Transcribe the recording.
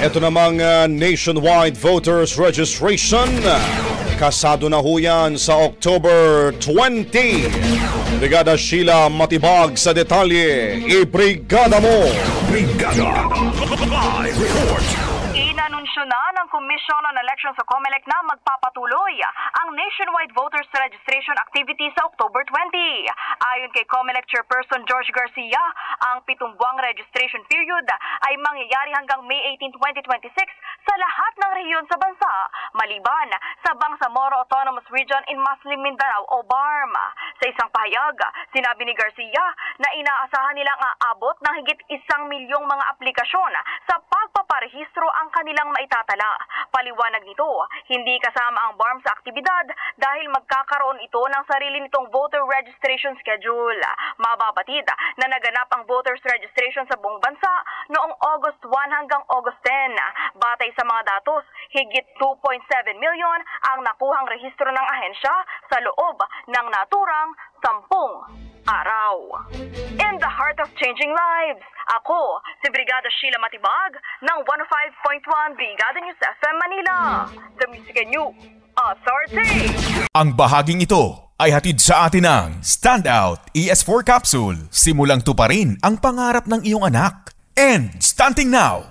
Ito namang nationwide voters registration. Kasado na ho yan sa October 20. Brigada Sheila Matibag sa detalye. Ibrigada mo! Brigada Live Report! Inanunsyo na ng Commission on Elections sa COMELEC na magpapatuloy ang nationwide voters registration activity sa October 20. Ayon kay COMELEC Chairperson George Garcia, ang 7 buwang registration period ay mangyayari hanggang May 18, 2026 sa lahat ng rehiyon sa bansa, maliban sa Bangsamoro Autonomous Region in Muslim Mindanao o BARM. Sa isang pahayag, sinabi ni Garcia na inaasahan nilang aabot ng higit 1 milyong mga aplikasyon sa pagpaparehistro ang kanilang maitatala. Paliwanag nito, hindi kasama ang BARM sa aktibidad dahil magkakaroon ito ng sarili nitong voter registration schedule. Mababatid na naganap ang voters registration sa buong bansa noong August 1 hanggang August 10. Batay sa mga datos, higit 2.7 milyon ang nakuhang rehistro ng ahensya sa loob ng naturang 10 araw. In the heart of changing lives, ako si Brigada Sheila Matibag ng 105.1 Brigada News FM Manila, the Music and News Authority. Ang bahaging ito ay hatid sa atin ng Standout ES4 Capsule. Simulang tuparin ang pangarap ng iyong anak. And starting now,